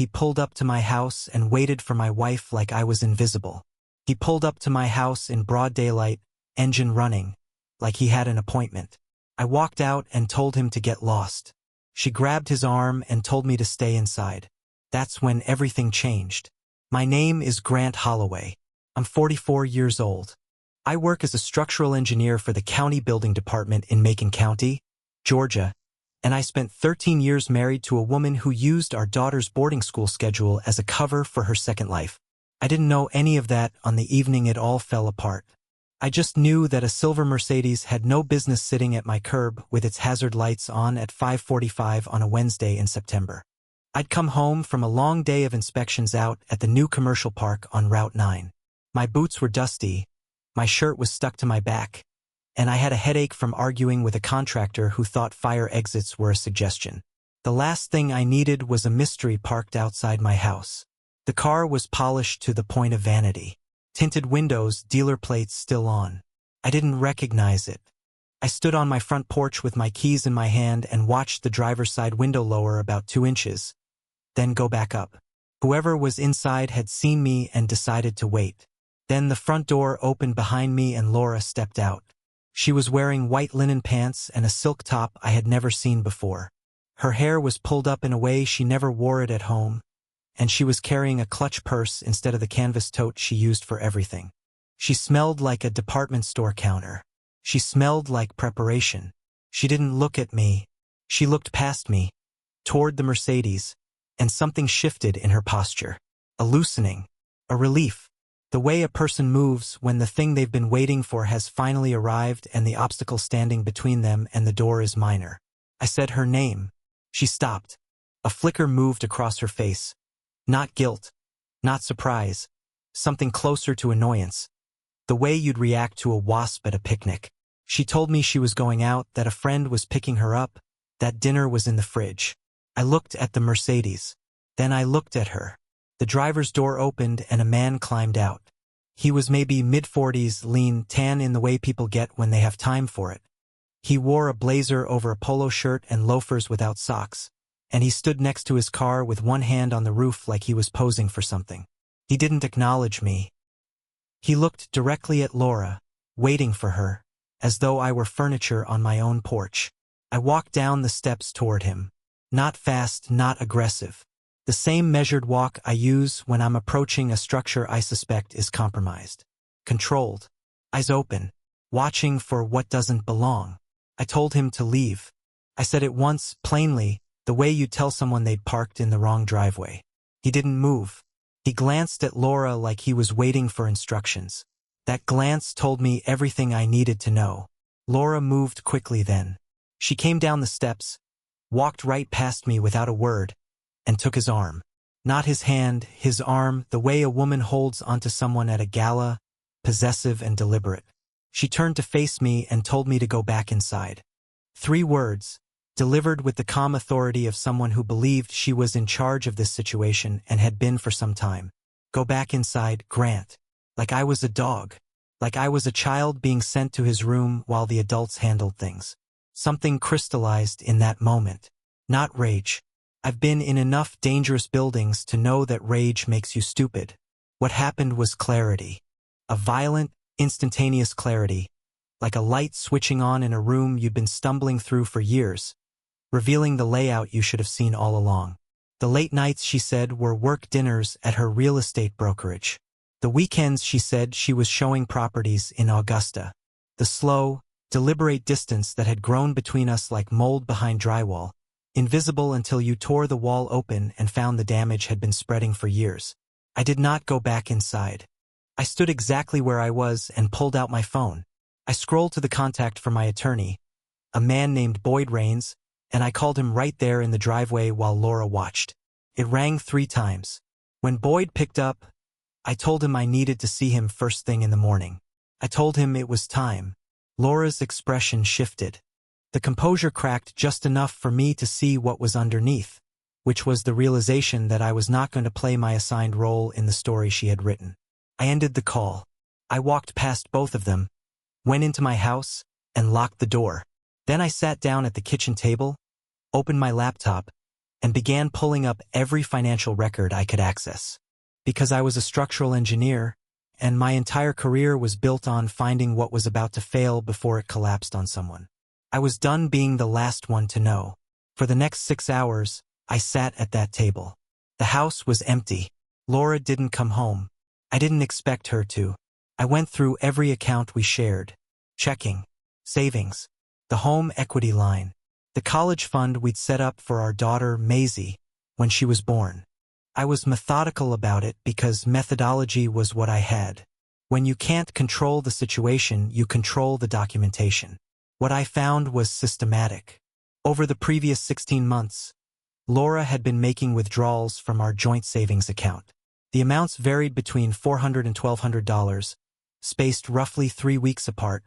he pulled up to my house and waited for my wife like I was invisible. He pulled up to my house in broad daylight, engine running, like he had an appointment. I walked out and told him to get lost. She grabbed his arm and told me to stay inside. That's when everything changed. My name is Grant Holloway. I'm 44 years old. I work as a structural engineer for the county building department in Macon County, Georgia, and I spent 13 years married to a woman who used our daughter's boarding school schedule as a cover for her second life. I didn't know any of that on the evening it all fell apart. I just knew that a silver Mercedes had no business sitting at my curb with its hazard lights on at 5:45 on a Wednesday in September. I'd come home from a long day of inspections out at the new commercial park on Route 9. My boots were dusty, my shirt was stuck to my back, and I had a headache from arguing with a contractor who thought fire exits were a suggestion. The last thing I needed was a mystery parked outside my house. The car was polished to the point of vanity. Tinted windows, dealer plates still on. I didn't recognize it. I stood on my front porch with my keys in my hand and watched the driver's side window lower about 2 inches, then go back up. Whoever was inside had seen me and decided to wait. Then the front door opened behind me and Laura stepped out. She was wearing white linen pants and a silk top I had never seen before. Her hair was pulled up in a way she never wore it at home, and she was carrying a clutch purse instead of the canvas tote she used for everything. She smelled like a department store counter. She smelled like preparation. She didn't look at me. She looked past me, toward the Mercedes, and something shifted in her posture. A loosening, a relief. The way a person moves when the thing they've been waiting for has finally arrived and the obstacle standing between them and the door is minor. I said her name. She stopped. A flicker moved across her face. Not guilt, not surprise, something closer to annoyance. The way you'd react to a wasp at a picnic. She told me she was going out, that a friend was picking her up, that dinner was in the fridge. I looked at the Mercedes. Then I looked at her. The driver's door opened and a man climbed out. He was maybe mid-40s, lean, tan in the way people get when they have time for it. He wore a blazer over a polo shirt and loafers without socks, and he stood next to his car with one hand on the roof like he was posing for something. He didn't acknowledge me. He looked directly at Laura, waiting for her, as though I were furniture on my own porch. I walked down the steps toward him. Not fast, not aggressive. The same measured walk I use when I'm approaching a structure I suspect is compromised. Controlled. Eyes open. Watching for what doesn't belong. I told him to leave. I said it once, plainly, the way you tell someone they'd parked in the wrong driveway. He didn't move. He glanced at Laura like he was waiting for instructions. That glance told me everything I needed to know. Laura moved quickly then. She came down the steps, walked right past me without a word, and took his arm. Not his hand, his arm, the way a woman holds onto someone at a gala, possessive and deliberate. She turned to face me and told me to go back inside. 3 words, delivered with the calm authority of someone who believed she was in charge of this situation and had been for some time. Go back inside, Grant. Like I was a dog. Like I was a child being sent to his room while the adults handled things. Something crystallized in that moment. Not rage. I've been in enough dangerous buildings to know that rage makes you stupid. What happened was clarity. A violent, instantaneous clarity, like a light switching on in a room you'd been stumbling through for years, revealing the layout you should have seen all along. The late nights, she said, were work dinners at her real estate brokerage. The weekends, she said, she was showing properties in Augusta. The slow, deliberate distance that had grown between us like mold behind drywall, invisible until you tore the wall open and found the damage had been spreading for years. I did not go back inside. I stood exactly where I was and pulled out my phone. I scrolled to the contact for my attorney, a man named Boyd Rains, and I called him right there in the driveway while Laura watched. It rang 3 times. When Boyd picked up, I told him I needed to see him first thing in the morning. I told him it was time. Laura's expression shifted. The composure cracked just enough for me to see what was underneath, which was the realization that I was not going to play my assigned role in the story she had written. I ended the call. I walked past both of them, went into my house, and locked the door. Then I sat down at the kitchen table, opened my laptop, and began pulling up every financial record I could access. Because I was a structural engineer, and my entire career was built on finding what was about to fail before it collapsed on someone. I was done being the last one to know. For the next 6 hours, I sat at that table. The house was empty. Laura didn't come home. I didn't expect her to. I went through every account we shared. Checking, savings, the home equity line, the college fund we'd set up for our daughter, Maisie, when she was born. I was methodical about it because methodology was what I had. When you can't control the situation, you control the documentation. What I found was systematic. Over the previous 16 months, Laura had been making withdrawals from our joint savings account. The amounts varied between $400 and $1,200, spaced roughly 3 weeks apart,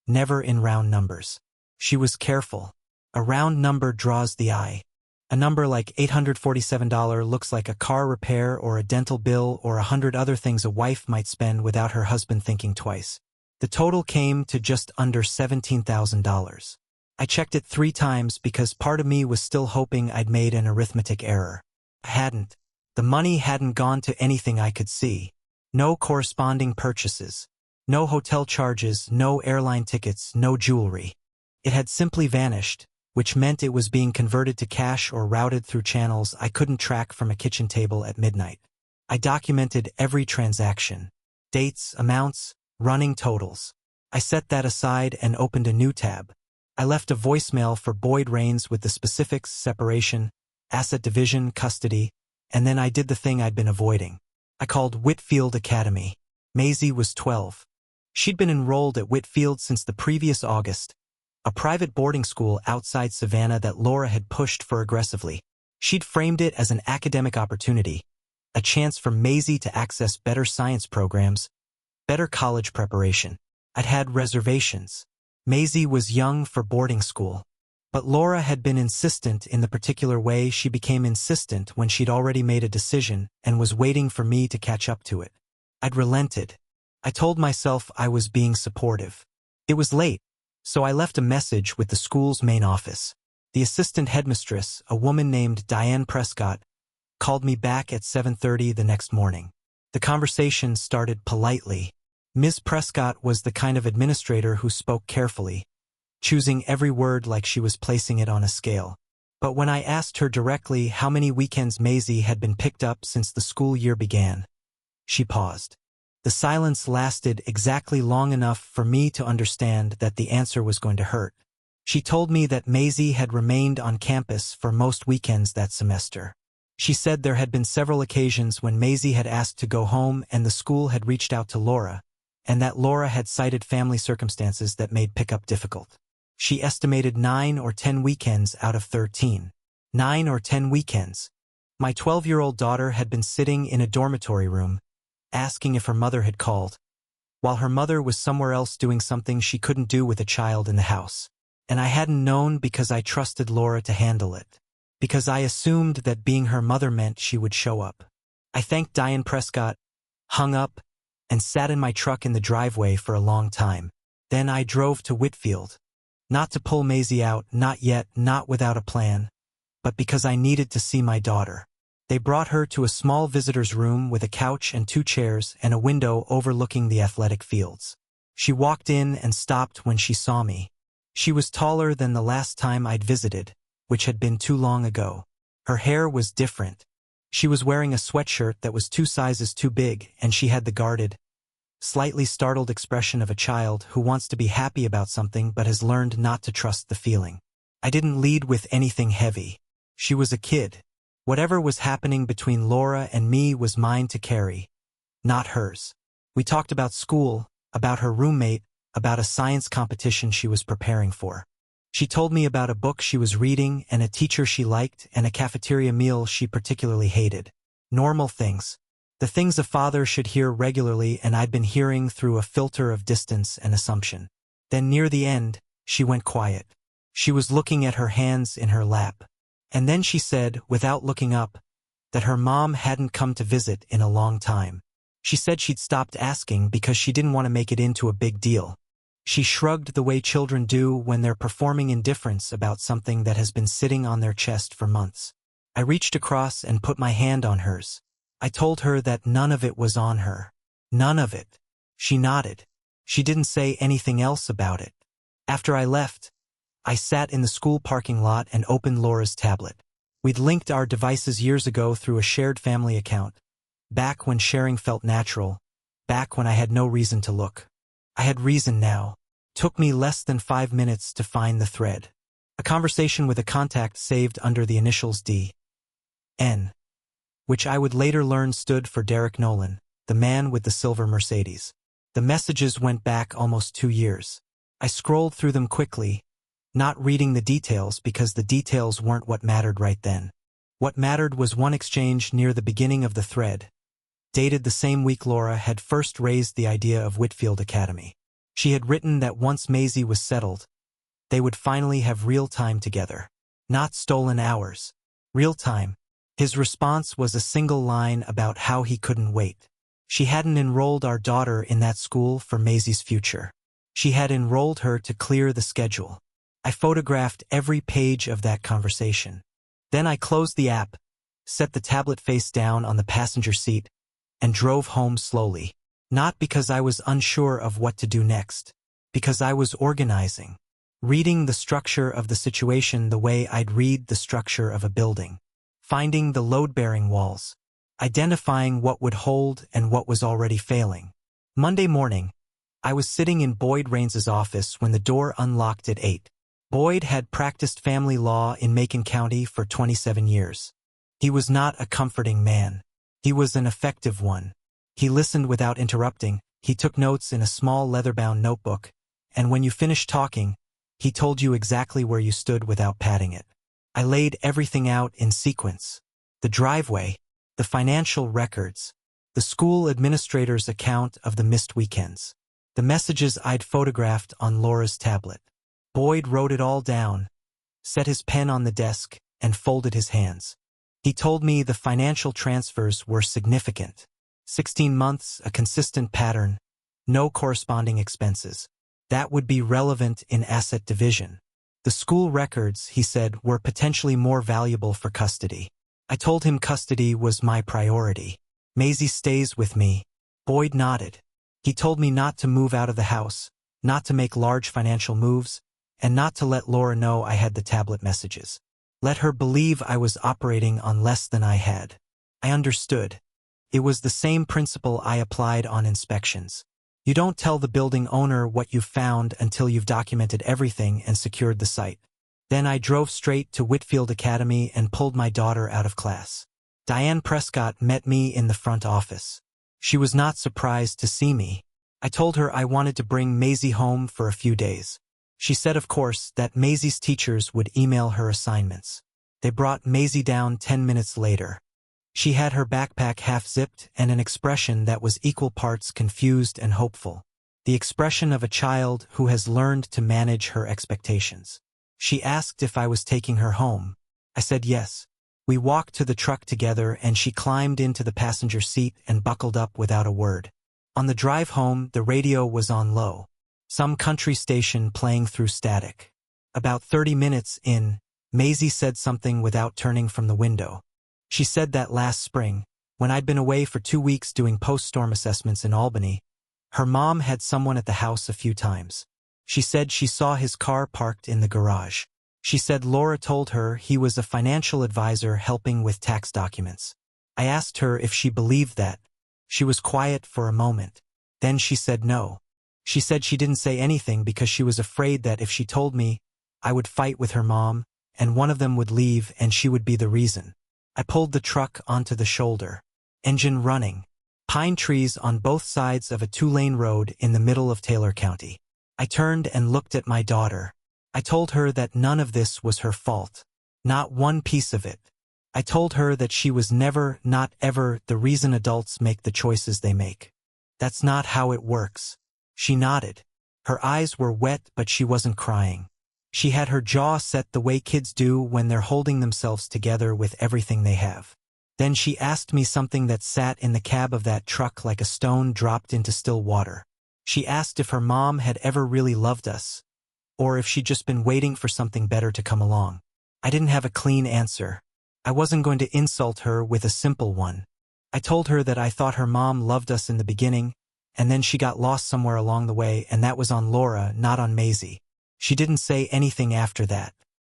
never in round numbers. She was careful. A round number draws the eye. A number like $847 looks like a car repair or a dental bill or 100 other things a wife might spend without her husband thinking twice. The total came to just under $17,000. I checked it 3 times because part of me was still hoping I'd made an arithmetic error. I hadn't. The money hadn't gone to anything I could see. No corresponding purchases. No hotel charges, no airline tickets, no jewelry. It had simply vanished, which meant it was being converted to cash or routed through channels I couldn't track from a kitchen table at midnight. I documented every transaction. Dates, amounts, running totals. I set that aside and opened a new tab. I left a voicemail for Boyd Rains with the specifics, separation, asset division, custody, and then I did the thing I'd been avoiding. I called Whitfield Academy. Maisie was 12. She'd been enrolled at Whitfield since the previous August, a private boarding school outside Savannah that Laura had pushed for aggressively. She'd framed it as an academic opportunity, a chance for Maisie to access better science programs, better college preparation. I'd had reservations. Maisie was young for boarding school. But Laura had been insistent in the particular way she became insistent when she'd already made a decision and was waiting for me to catch up to it. I'd relented. I told myself I was being supportive. It was late, so I left a message with the school's main office. The assistant headmistress, a woman named Diane Prescott, called me back at 7:30 the next morning. The conversation started politely. Ms. Prescott was the kind of administrator who spoke carefully, choosing every word like she was placing it on a scale. But when I asked her directly how many weekends Maisie had been picked up since the school year began, she paused. The silence lasted exactly long enough for me to understand that the answer was going to hurt. She told me that Maisie had remained on campus for most weekends that semester. She said there had been several occasions when Maisie had asked to go home and the school had reached out to Laura, and that Laura had cited family circumstances that made pickup difficult. She estimated 9 or 10 weekends out of 13. 9 or 10 weekends. My 12-year-old daughter had been sitting in a dormitory room, asking if her mother had called, while her mother was somewhere else doing something she couldn't do with a child in the house. And I hadn't known because I trusted Laura to handle it. Because I assumed that being her mother meant she would show up. I thanked Diane Prescott, hung up, and sat in my truck in the driveway for a long time. Then I drove to Whitfield. Not to pull Maisie out, not yet, not without a plan, but because I needed to see my daughter. They brought her to a small visitor's room with a couch and 2 chairs and a window overlooking the athletic fields. She walked in and stopped when she saw me. She was taller than the last time I'd visited, which had been too long ago. Her hair was different. She was wearing a sweatshirt that was 2 sizes too big, and she had the guarded, slightly startled expression of a child who wants to be happy about something but has learned not to trust the feeling. I didn't lead with anything heavy. She was a kid. Whatever was happening between Laura and me was mine to carry, not hers. We talked about school, about her roommate, about a science competition she was preparing for. She told me about a book she was reading and a teacher she liked and a cafeteria meal she particularly hated. Normal things. The things a father should hear regularly and I'd been hearing through a filter of distance and assumption. Then near the end, she went quiet. She was looking at her hands in her lap. And then she said, without looking up, that her mom hadn't come to visit in a long time. She said she'd stopped asking because she didn't want to make it into a big deal. She shrugged the way children do when they're performing indifference about something that has been sitting on their chest for months. I reached across and put my hand on hers. I told her that none of it was on her. None of it. She nodded. She didn't say anything else about it. After I left, I sat in the school parking lot and opened Laura's tablet. We'd linked our devices years ago through a shared family account, back when sharing felt natural, back when I had no reason to look. I had reason now. Took me less than 5 minutes to find the thread. A conversation with a contact saved under the initials D.N., which I would later learn stood for Derek Nolan, the man with the silver Mercedes. The messages went back almost 2 years. I scrolled through them quickly, not reading the details because the details weren't what mattered right then. What mattered was one exchange near the beginning of the thread, dated the same week Laura had first raised the idea of Whitfield Academy. She had written that once Maisie was settled, they would finally have real time together. Not stolen hours. Real time. His response was a single line about how he couldn't wait. She hadn't enrolled our daughter in that school for Maisie's future. She had enrolled her to clear the schedule. I photographed every page of that conversation. Then I closed the app, set the tablet face down on the passenger seat, and drove home slowly. Not because I was unsure of what to do next, because I was organizing, reading the structure of the situation the way I'd read the structure of a building, finding the load-bearing walls, identifying what would hold and what was already failing. Monday morning, I was sitting in Boyd Raines's office when the door unlocked at 8. Boyd had practiced family law in Macon County for 27 years. He was not a comforting man. He was an effective one. He listened without interrupting, he took notes in a small leather-bound notebook, and when you finished talking, he told you exactly where you stood without padding it. I laid everything out in sequence. The driveway, the financial records, the school administrator's account of the missed weekends, the messages I'd photographed on Laura's tablet. Boyd wrote it all down, set his pen on the desk, and folded his hands. He told me the financial transfers were significant. 16 months, a consistent pattern, no corresponding expenses. That would be relevant in asset division. The school records, he said, were potentially more valuable for custody. I told him custody was my priority. Maisie stays with me. Boyd nodded. He told me not to move out of the house, not to make large financial moves, and not to let Laura know I had the tablet messages. Let her believe I was operating on less than I had. I understood. It was the same principle I applied on inspections. You don't tell the building owner what you've found until you've documented everything and secured the site. Then I drove straight to Whitfield Academy and pulled my daughter out of class. Diane Prescott met me in the front office. She was not surprised to see me. I told her I wanted to bring Maisie home for a few days. She said, of course, that Maisie's teachers would email her assignments. They brought Maisie down 10 minutes later. She had her backpack half-zipped and an expression that was equal parts confused and hopeful. The expression of a child who has learned to manage her expectations. She asked if I was taking her home. I said yes. We walked to the truck together and she climbed into the passenger seat and buckled up without a word. On the drive home, the radio was on low. Some country station playing through static. About 30 minutes in, Maisie said something without turning from the window. She said that last spring, when I'd been away for 2 weeks doing post-storm assessments in Albany, her mom had someone at the house a few times. She said she saw his car parked in the garage. She said Laura told her he was a financial advisor helping with tax documents. I asked her if she believed that. She was quiet for a moment. Then she said no. She said she didn't say anything because she was afraid that if she told me, I would fight with her mom, and one of them would leave and she would be the reason. I pulled the truck onto the shoulder. Engine running. Pine trees on both sides of a 2-lane road in the middle of Taylor County. I turned and looked at my daughter. I told her that none of this was her fault. Not one piece of it. I told her that she was never, not ever, the reason adults make the choices they make. That's not how it works. She nodded. Her eyes were wet, but she wasn't crying. She had her jaw set the way kids do when they're holding themselves together with everything they have. Then she asked me something that sat in the cab of that truck like a stone dropped into still water. She asked if her mom had ever really loved us, or if she'd just been waiting for something better to come along. I didn't have a clean answer. I wasn't going to insult her with a simple one. I told her that I thought her mom loved us in the beginning, and then she got lost somewhere along the way, and that was on Laura, not on Maisie. She didn't say anything after that,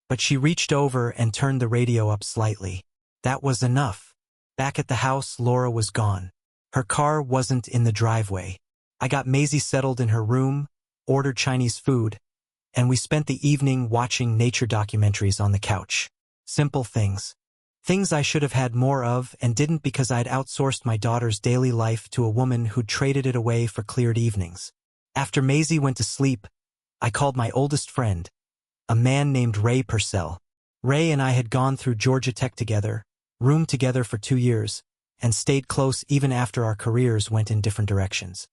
but she reached over and turned the radio up slightly. That was enough. Back at the house, Laura was gone. Her car wasn't in the driveway. I got Maisie settled in her room, ordered Chinese food, and we spent the evening watching nature documentaries on the couch. Simple things. Things I should have had more of and didn't because I'd outsourced my daughter's daily life to a woman who'd traded it away for cleared evenings. After Maisie went to sleep, I called my oldest friend, a man named Ray Purcell. Ray and I had gone through Georgia Tech together, roomed together for 2 years, and stayed close even after our careers went in different directions.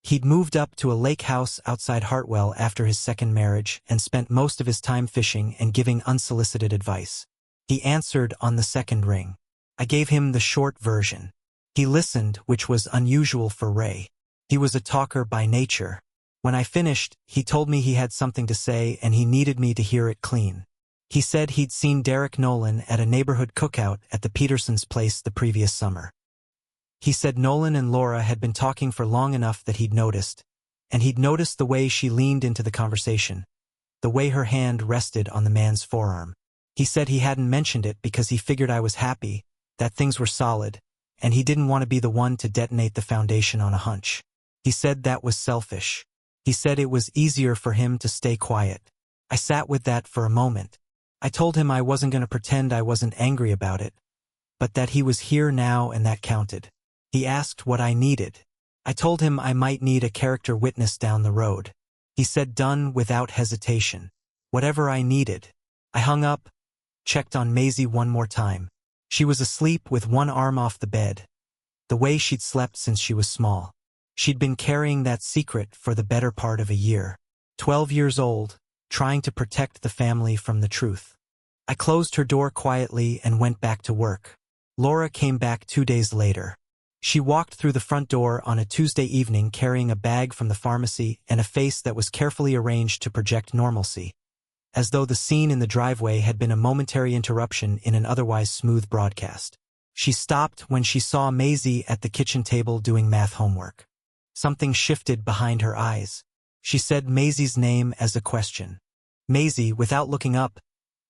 He'd moved up to a lake house outside Hartwell after his second marriage and spent most of his time fishing and giving unsolicited advice. He answered on the second ring. I gave him the short version. He listened, which was unusual for Ray. He was a talker by nature. When I finished, he told me he had something to say and he needed me to hear it clean. He said he'd seen Derek Nolan at a neighborhood cookout at the Petersons' place the previous summer. He said Nolan and Laura had been talking for long enough that he'd noticed, and he'd noticed the way she leaned into the conversation, the way her hand rested on the man's forearm. He said he hadn't mentioned it because he figured I was happy, that things were solid, and he didn't want to be the one to detonate the foundation on a hunch. He said that was selfish. He said it was easier for him to stay quiet. I sat with that for a moment. I told him I wasn't going to pretend I wasn't angry about it, but that he was here now and that counted. He asked what I needed. I told him I might need a character witness down the road. He said done without hesitation. Whatever I needed. I hung up, checked on Maisie one more time. She was asleep with one arm off the bed, the way she'd slept since she was small. She'd been carrying that secret for the better part of a year. 12 years old, trying to protect the family from the truth. I closed her door quietly and went back to work. Laura came back 2 days later. She walked through the front door on a Tuesday evening carrying a bag from the pharmacy and a face that was carefully arranged to project normalcy, as though the scene in the driveway had been a momentary interruption in an otherwise smooth broadcast. She stopped when she saw Maisie at the kitchen table doing math homework. Something shifted behind her eyes. She said Maisie's name as a question. Maisie, without looking up,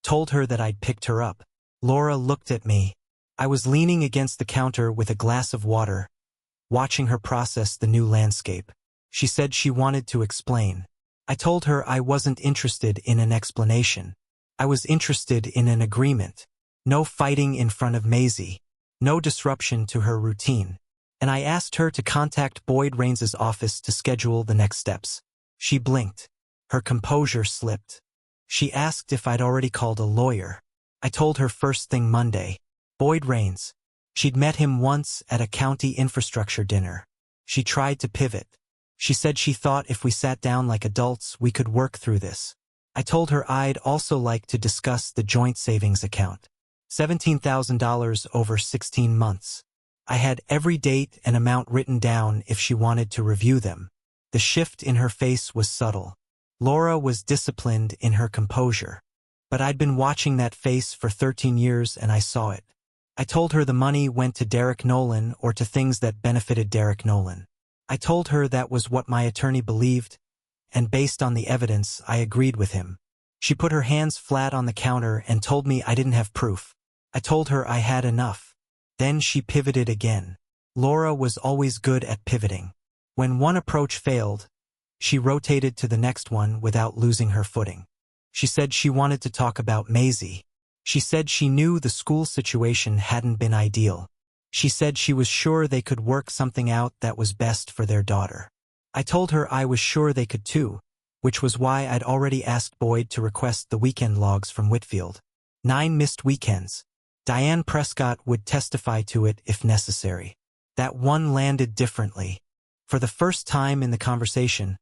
told her that I'd picked her up. Laura looked at me. I was leaning against the counter with a glass of water, watching her process the new landscape. She said she wanted to explain. I told her I wasn't interested in an explanation. I was interested in an agreement. No fighting in front of Maisie. No disruption to her routine. And I asked her to contact Boyd Raines's office to schedule the next steps. She blinked. Her composure slipped. She asked if I'd already called a lawyer. I told her first thing Monday. Boyd Raines. She'd met him once at a county infrastructure dinner. She tried to pivot. She said she thought if we sat down like adults we could work through this. I told her I'd also like to discuss the joint savings account. $17,000 over 16 months. I had every date and amount written down if she wanted to review them. The shift in her face was subtle. Laura was disciplined in her composure. But I'd been watching that face for 13 years and I saw it. I told her the money went to Derek Nolan or to things that benefited Derek Nolan. I told her that was what my attorney believed, and based on the evidence, I agreed with him. She put her hands flat on the counter and told me I didn't have proof. I told her I had enough. Then she pivoted again. Laura was always good at pivoting. When one approach failed, she rotated to the next one without losing her footing. She said she wanted to talk about Maisie. She said she knew the school situation hadn't been ideal. She said she was sure they could work something out that was best for their daughter. I told her I was sure they could too, which was why I'd already asked Boyd to request the weekend logs from Whitfield. 9 missed weekends. Diane Prescott would testify to it if necessary. That one landed differently. For the first time in the conversation,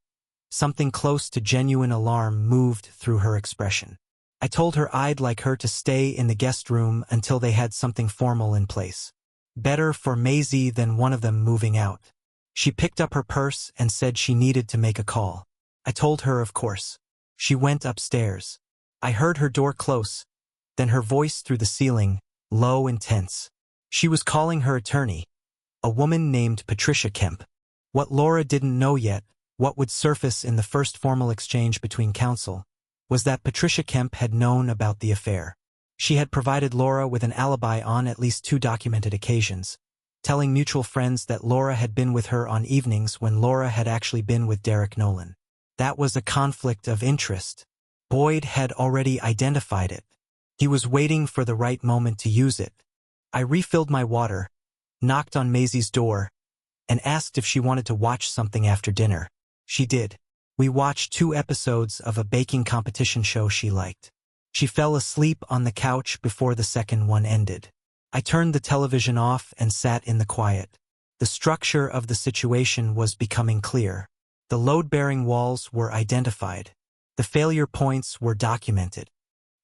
something close to genuine alarm moved through her expression. I told her I'd like her to stay in the guest room until they had something formal in place. Better for Maisie than one of them moving out. She picked up her purse and said she needed to make a call. I told her of course. She went upstairs. I heard her door close, then her voice through the ceiling, low and tense. She was calling her attorney, a woman named Patricia Kemp. What Laura didn't know yet, what would surface in the first formal exchange between counsel, was that Patricia Kemp had known about the affair. She had provided Laura with an alibi on at least 2 documented occasions, telling mutual friends that Laura had been with her on evenings when Laura had actually been with Derek Nolan. That was a conflict of interest. Boyd had already identified it. He was waiting for the right moment to use it. I refilled my water, knocked on Maisie's door, and asked if she wanted to watch something after dinner. She did. We watched 2 episodes of a baking competition show she liked. She fell asleep on the couch before the second one ended. I turned the television off and sat in the quiet. The structure of the situation was becoming clear. The load-bearing walls were identified. The failure points were documented.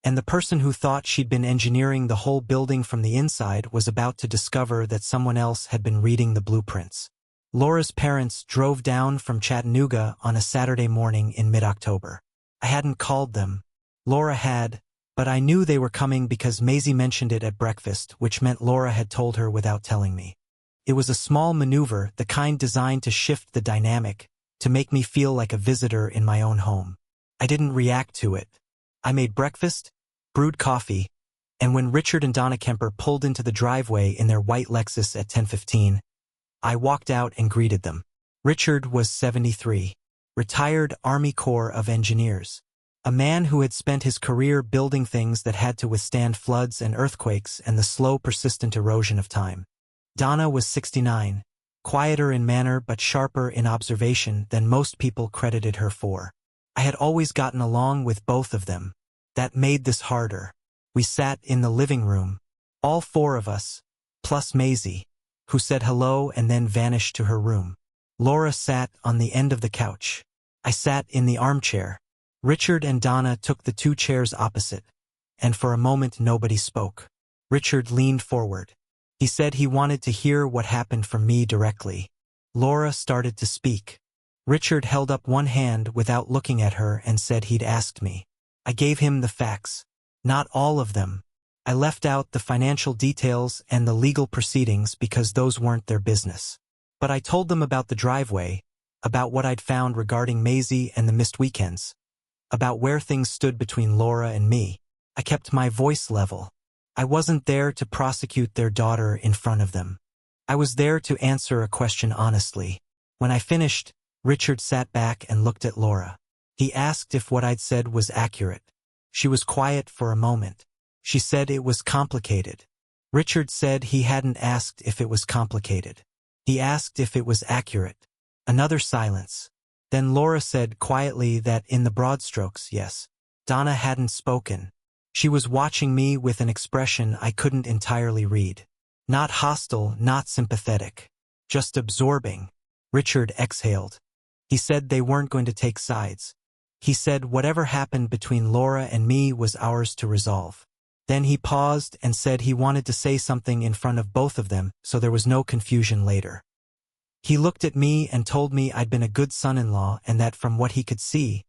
And the person who thought she'd been engineering the whole building from the inside was about to discover that someone else had been reading the blueprints. Laura's parents drove down from Chattanooga on a Saturday morning in mid-October. I hadn't called them. Laura had, but I knew they were coming because Maisie mentioned it at breakfast, which meant Laura had told her without telling me. It was a small maneuver, the kind designed to shift the dynamic, to make me feel like a visitor in my own home. I didn't react to it. I made breakfast, brewed coffee, and when Richard and Donna Kemper pulled into the driveway in their white Lexus at 10:15, I walked out and greeted them. Richard was 73, retired Army Corps of Engineers. A man who had spent his career building things that had to withstand floods and earthquakes and the slow, persistent erosion of time. Donna was 69, quieter in manner but sharper in observation than most people credited her for. I had always gotten along with both of them. That made this harder. We sat in the living room, all 4 of us, plus Maisie, who said hello and then vanished to her room. Laura sat on the end of the couch. I sat in the armchair. Richard and Donna took the 2 chairs opposite, and for a moment nobody spoke. Richard leaned forward. He said he wanted to hear what happened from me directly. Laura started to speak. Richard held up one hand without looking at her and said he'd asked me. I gave him the facts. Not all of them. I left out the financial details and the legal proceedings because those weren't their business. But I told them about the driveway, about what I'd found regarding Maisie and the missed weekends, about where things stood between Laura and me. I kept my voice level. I wasn't there to prosecute their daughter in front of them. I was there to answer a question honestly. When I finished, Richard sat back and looked at Laura. He asked if what I'd said was accurate. She was quiet for a moment. She said it was complicated. Richard said he hadn't asked if it was complicated. He asked if it was accurate. Another silence. Then Laura said quietly that in the broad strokes, yes. Donna hadn't spoken. She was watching me with an expression I couldn't entirely read. Not hostile, not sympathetic. Just absorbing. Richard exhaled. He said they weren't going to take sides. He said whatever happened between Laura and me was ours to resolve. Then he paused and said he wanted to say something in front of both of them so there was no confusion later. He looked at me and told me I'd been a good son-in-law and that from what he could see,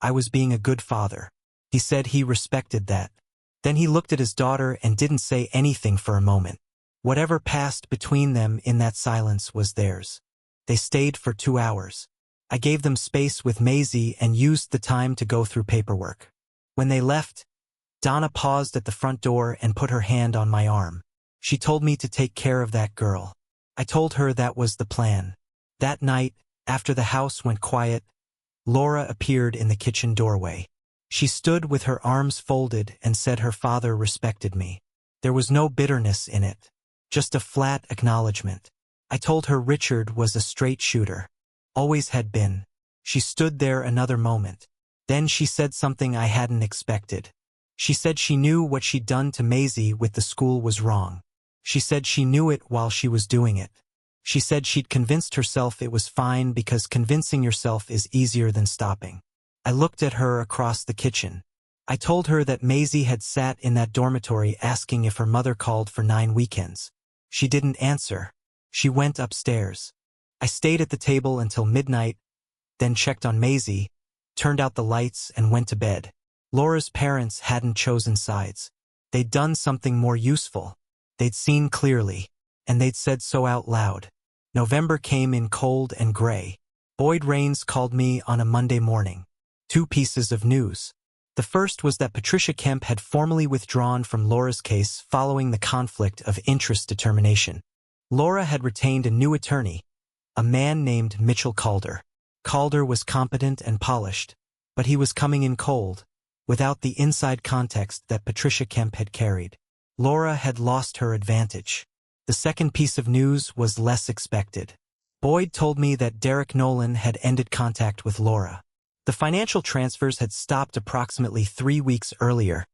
I was being a good father. He said he respected that. Then he looked at his daughter and didn't say anything for a moment. Whatever passed between them in that silence was theirs. They stayed for 2 hours. I gave them space with Maisie and used the time to go through paperwork. When they left, Donna paused at the front door and put her hand on my arm. She told me to take care of that girl. I told her that was the plan. That night, after the house went quiet, Laura appeared in the kitchen doorway. She stood with her arms folded and said her father respected me. There was no bitterness in it, just a flat acknowledgement. I told her Richard was a straight shooter. Always had been. She stood there another moment. Then she said something I hadn't expected. She said she knew what she'd done to Maisie with the school was wrong. She said she knew it while she was doing it. She said she'd convinced herself it was fine because convincing yourself is easier than stopping. I looked at her across the kitchen. I told her that Maisie had sat in that dormitory asking if her mother called for 9 weekends. She didn't answer. She went upstairs. I stayed at the table until midnight, then checked on Maisie, turned out the lights and went to bed. Laura's parents hadn't chosen sides. They'd done something more useful. They'd seen clearly, and they'd said so out loud. November came in cold and gray. Boyd Rains called me on a Monday morning. 2 pieces of news. The first was that Patricia Kemp had formally withdrawn from Laura's case following the conflict of interest determination. Laura had retained a new attorney, a man named Mitchell Calder. Calder was competent and polished, but he was coming in cold, without the inside context that Patricia Kemp had carried. Laura had lost her advantage. The second piece of news was less expected. Boyd told me that Derek Nolan had ended contact with Laura. The financial transfers had stopped approximately 3 weeks earlier,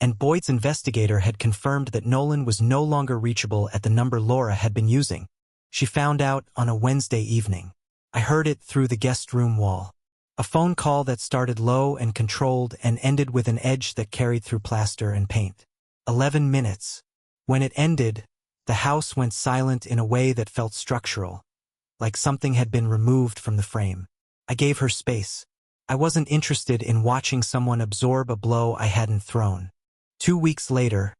and Boyd's investigator had confirmed that Nolan was no longer reachable at the number Laura had been using. She found out on a Wednesday evening. I heard it through the guest room wall. A phone call that started low and controlled and ended with an edge that carried through plaster and paint. 11 minutes. When it ended, the house went silent in a way that felt structural, like something had been removed from the frame. I gave her space. I wasn't interested in watching someone absorb a blow I hadn't thrown. 2 weeks later,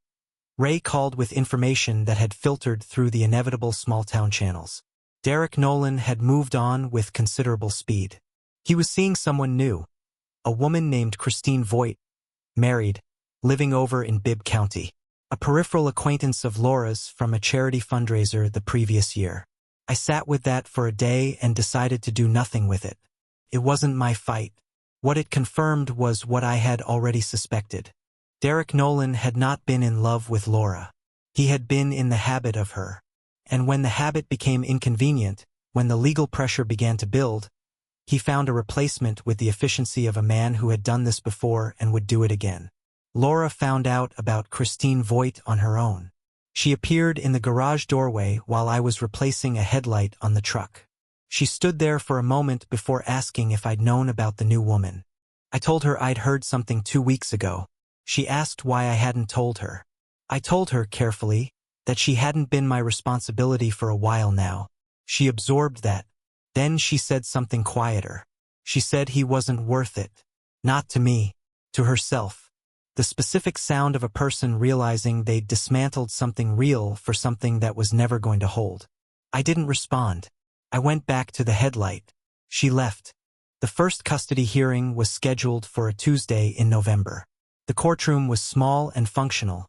Ray called with information that had filtered through the inevitable small-town channels. Derek Nolan had moved on with considerable speed. He was seeing someone new, a woman named Christine Voigt, married, living over in Bibb County, a peripheral acquaintance of Laura's from a charity fundraiser the previous year. I sat with that for a day and decided to do nothing with it. It wasn't my fight. What it confirmed was what I had already suspected. Derek Nolan had not been in love with Laura. He had been in the habit of her. And when the habit became inconvenient, when the legal pressure began to build, he found a replacement with the efficiency of a man who had done this before and would do it again. Laura found out about Christine Voigt on her own. She appeared in the garage doorway while I was replacing a headlight on the truck. She stood there for a moment before asking if I'd known about the new woman. I told her I'd heard something 2 weeks ago. She asked why I hadn't told her. I told her, carefully, that she hadn't been my responsibility for a while now. She absorbed that. Then she said something quieter. She said he wasn't worth it. Not to me, to herself. The specific sound of a person realizing they'd dismantled something real for something that was never going to hold. I didn't respond. I went back to the headlight. She left. The first custody hearing was scheduled for a Tuesday in November. The courtroom was small and functional,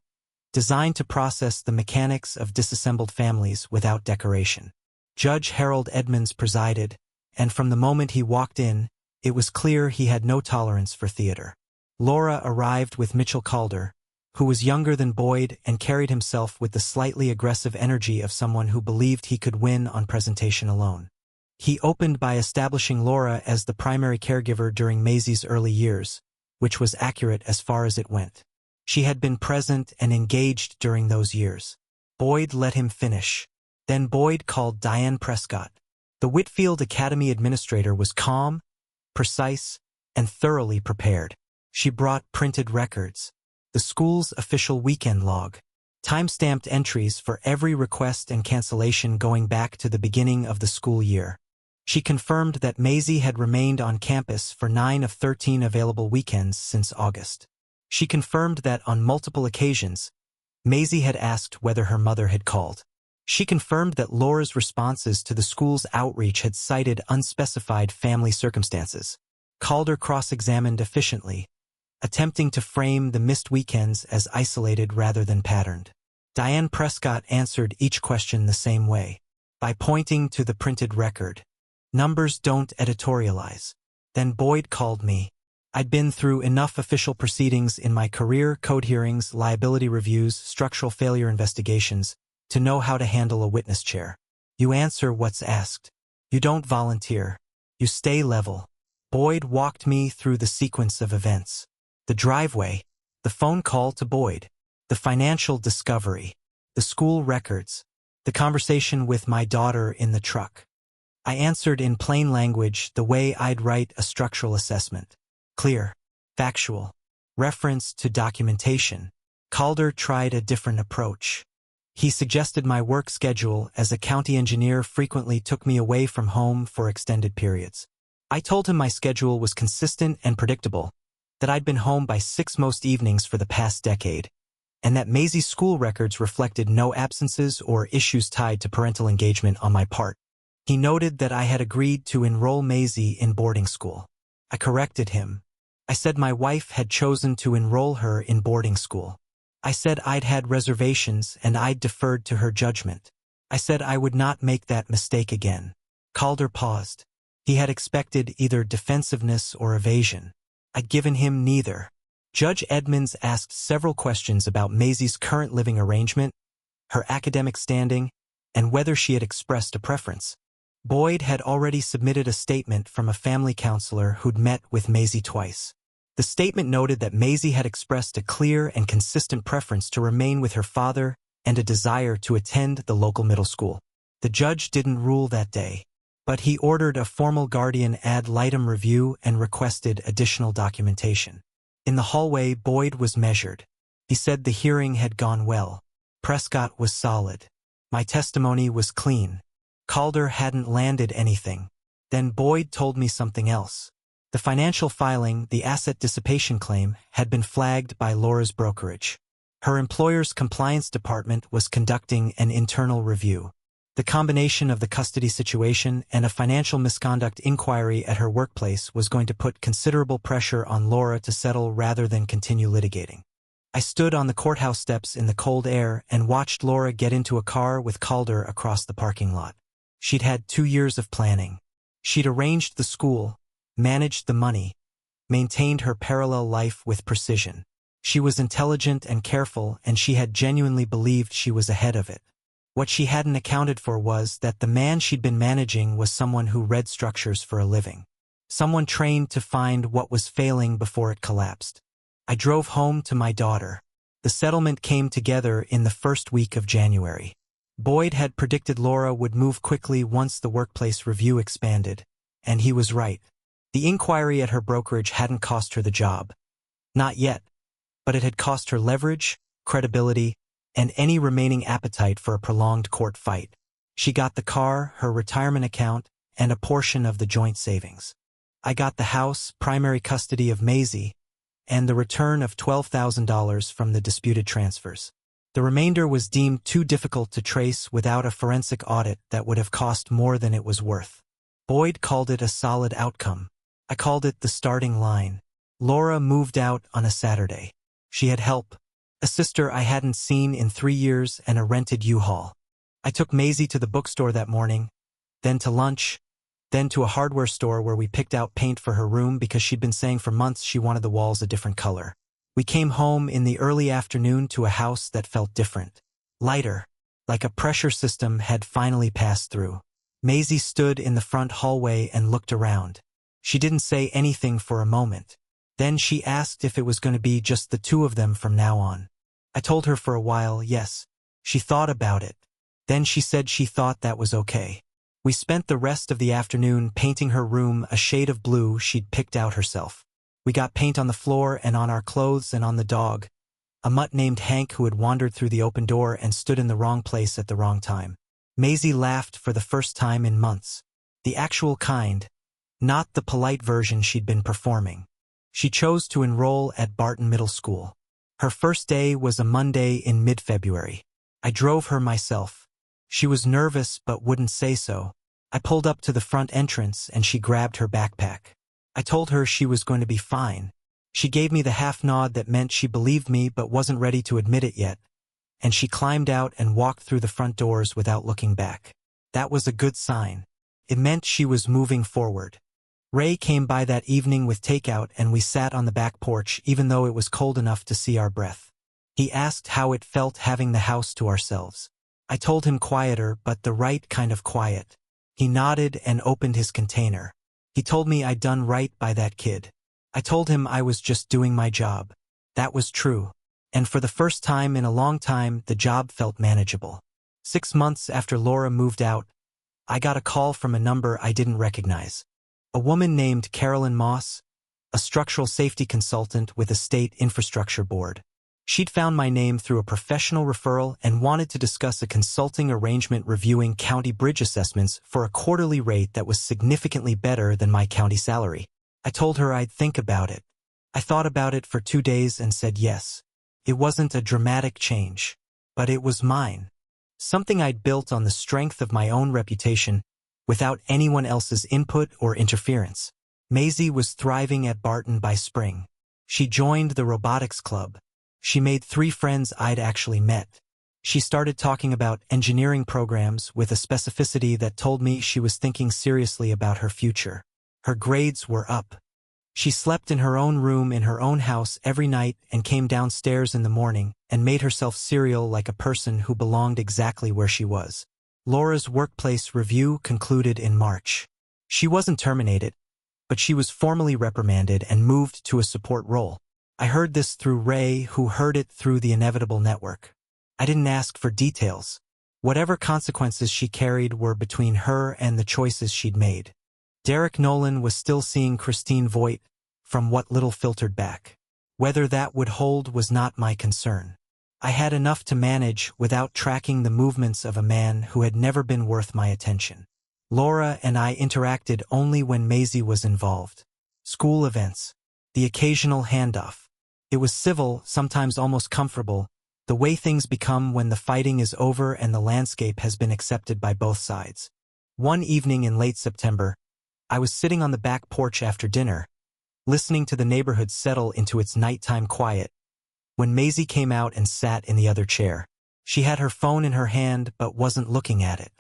designed to process the mechanics of disassembled families without decoration. Judge Harold Edmonds presided, and from the moment he walked in, it was clear he had no tolerance for theater. Laura arrived with Mitchell Calder, who was younger than Boyd and carried himself with the slightly aggressive energy of someone who believed he could win on presentation alone. He opened by establishing Laura as the primary caregiver during Maisie's early years, which was accurate as far as it went. She had been present and engaged during those years. Boyd let him finish. Then Boyd called Diane Prescott. The Whitfield Academy administrator was calm, precise, and thoroughly prepared. She brought printed records, the school's official weekend log, time-stamped entries for every request and cancellation going back to the beginning of the school year. She confirmed that Maisie had remained on campus for 9 of 13 available weekends since August. She confirmed that on multiple occasions, Maisie had asked whether her mother had called. She confirmed that Laura's responses to the school's outreach had cited unspecified family circumstances. Calder cross-examined efficiently, attempting to frame the missed weekends as isolated rather than patterned. Diane Prescott answered each question the same way, by pointing to the printed record. Numbers don't editorialize. Then Boyd called me. I'd been through enough official proceedings in my career, code hearings, liability reviews, structural failure investigations, to know how to handle a witness chair. You answer what's asked. You don't volunteer. You stay level. Boyd walked me through the sequence of events. The driveway, the phone call to Boyd, the financial discovery, the school records, the conversation with my daughter in the truck. I answered in plain language the way I'd write a structural assessment. Clear, factual, reference to documentation. Calder tried a different approach. He suggested my work schedule as a county engineer frequently took me away from home for extended periods. I told him my schedule was consistent and predictable, that I'd been home by 6 most evenings for the past decade, and that Maisie's school records reflected no absences or issues tied to parental engagement on my part. He noted that I had agreed to enroll Maisie in boarding school. I corrected him. I said my wife had chosen to enroll her in boarding school. I said I'd had reservations and I'd deferred to her judgment. I said I would not make that mistake again. Calder paused. He had expected either defensiveness or evasion. I'd given him neither. Judge Edmonds asked several questions about Maisie's current living arrangement, her academic standing, and whether she had expressed a preference. Boyd had already submitted a statement from a family counselor who'd met with Maisie twice. The statement noted that Maisie had expressed a clear and consistent preference to remain with her father and a desire to attend the local middle school. The judge didn't rule that day, but he ordered a formal guardian ad litem review and requested additional documentation. In the hallway, Boyd was measured. He said the hearing had gone well. Prescott was solid. My testimony was clean. Calder hadn't landed anything. Then Boyd told me something else. The financial filing, the asset dissipation claim, had been flagged by Laura's brokerage. Her employer's compliance department was conducting an internal review. The combination of the custody situation and a financial misconduct inquiry at her workplace was going to put considerable pressure on Laura to settle rather than continue litigating. I stood on the courthouse steps in the cold air and watched Laura get into a car with Calder across the parking lot. She'd had 2 years of planning. She'd arranged the school, managed the money, maintained her parallel life with precision. She was intelligent and careful, and she had genuinely believed she was ahead of it. What she hadn't accounted for was that the man she'd been managing was someone who read structures for a living. Someone trained to find what was failing before it collapsed. I drove home to my daughter. The settlement came together in the first week of January. Boyd had predicted Laura would move quickly once the workplace review expanded, and he was right. The inquiry at her brokerage hadn't cost her the job. Not yet, but it had cost her leverage, credibility, and any remaining appetite for a prolonged court fight. She got the car, her retirement account, and a portion of the joint savings. I got the house, primary custody of Maisie, and the return of $12,000 from the disputed transfers. The remainder was deemed too difficult to trace without a forensic audit that would have cost more than it was worth. Boyd called it a solid outcome. I called it the starting line. Laura moved out on a Saturday. She had help, a sister I hadn't seen in 3 years, and a rented U-Haul. I took Maisie to the bookstore that morning, then to lunch, then to a hardware store where we picked out paint for her room because she'd been saying for months she wanted the walls a different color. We came home in the early afternoon to a house that felt different. Lighter, like a pressure system had finally passed through. Maisie stood in the front hallway and looked around. She didn't say anything for a moment. Then she asked if it was going to be just the two of them from now on. I told her for a while, yes. She thought about it. Then she said she thought that was okay. We spent the rest of the afternoon painting her room a shade of blue she'd picked out herself. We got paint on the floor and on our clothes and on the dog, a mutt named Hank who had wandered through the open door and stood in the wrong place at the wrong time. Maisie laughed for the first time in months. The actual kind, not the polite version she'd been performing. She chose to enroll at Barton Middle School. Her first day was a Monday in mid-February. I drove her myself. She was nervous but wouldn't say so. I pulled up to the front entrance and she grabbed her backpack. I told her she was going to be fine. She gave me the half nod that meant she believed me but wasn't ready to admit it yet, and she climbed out and walked through the front doors without looking back. That was a good sign. It meant she was moving forward. Ray came by that evening with takeout and we sat on the back porch even though it was cold enough to see our breath. He asked how it felt having the house to ourselves. I told him quieter, but the right kind of quiet. He nodded and opened his container. He told me I'd done right by that kid. I told him I was just doing my job. That was true. And for the first time in a long time, the job felt manageable. 6 months after Laura moved out, I got a call from a number I didn't recognize. A woman named Carolyn Moss, a structural safety consultant with a state infrastructure board. She'd found my name through a professional referral and wanted to discuss a consulting arrangement reviewing county bridge assessments for a quarterly rate that was significantly better than my county salary. I told her I'd think about it. I thought about it for 2 days and said yes. It wasn't a dramatic change, but it was mine. Something I'd built on the strength of my own reputation without anyone else's input or interference. Maisie was thriving at Barton by spring. She joined the robotics club. She made 3 friends I'd actually met. She started talking about engineering programs with a specificity that told me she was thinking seriously about her future. Her grades were up. She slept in her own room in her own house every night and came downstairs in the morning and made herself cereal like a person who belonged exactly where she was. Laura's workplace review concluded in March. She wasn't terminated, but she was formally reprimanded and moved to a support role. I heard this through Ray, who heard it through the inevitable network. I didn't ask for details. Whatever consequences she carried were between her and the choices she'd made. Derek Nolan was still seeing Christine Voigt from what little filtered back. Whether that would hold was not my concern. I had enough to manage without tracking the movements of a man who had never been worth my attention. Laura and I interacted only when Maisie was involved. School events. The occasional handoff. It was civil, sometimes almost comfortable, the way things become when the fighting is over and the landscape has been accepted by both sides. One evening in late September, I was sitting on the back porch after dinner, listening to the neighborhood settle into its nighttime quiet, when Maisie came out and sat in the other chair. She had her phone in her hand but wasn't looking at it,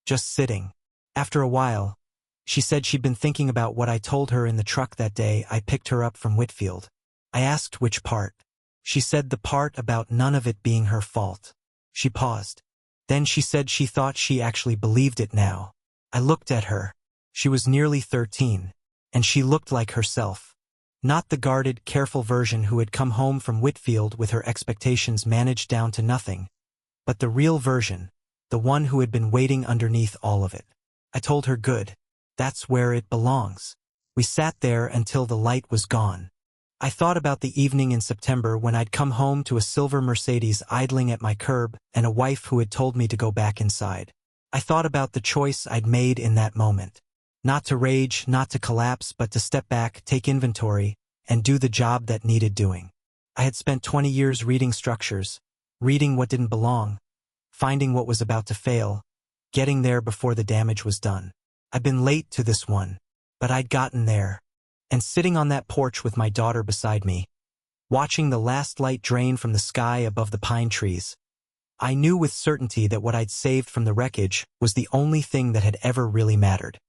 just sitting. After a while, she said she'd been thinking about what I told her in the truck that day I picked her up from Whitfield. I asked which part. She said the part about none of it being her fault. She paused. Then she said she thought she actually believed it now. I looked at her. She was nearly 13, and she looked like herself. Not the guarded, careful version who had come home from Whitfield with her expectations managed down to nothing, but the real version, the one who had been waiting underneath all of it. I told her good. That's where it belongs. We sat there until the light was gone. I thought about the evening in September when I'd come home to a silver Mercedes idling at my curb and a wife who had told me to go back inside. I thought about the choice I'd made in that moment. Not to rage, not to collapse, but to step back, take inventory, and do the job that needed doing. I had spent 20 years reading structures, reading what didn't belong, finding what was about to fail, getting there before the damage was done. I'd been late to this one, but I'd gotten there. And sitting on that porch with my daughter beside me, watching the last light drain from the sky above the pine trees, I knew with certainty that what I'd saved from the wreckage was the only thing that had ever really mattered.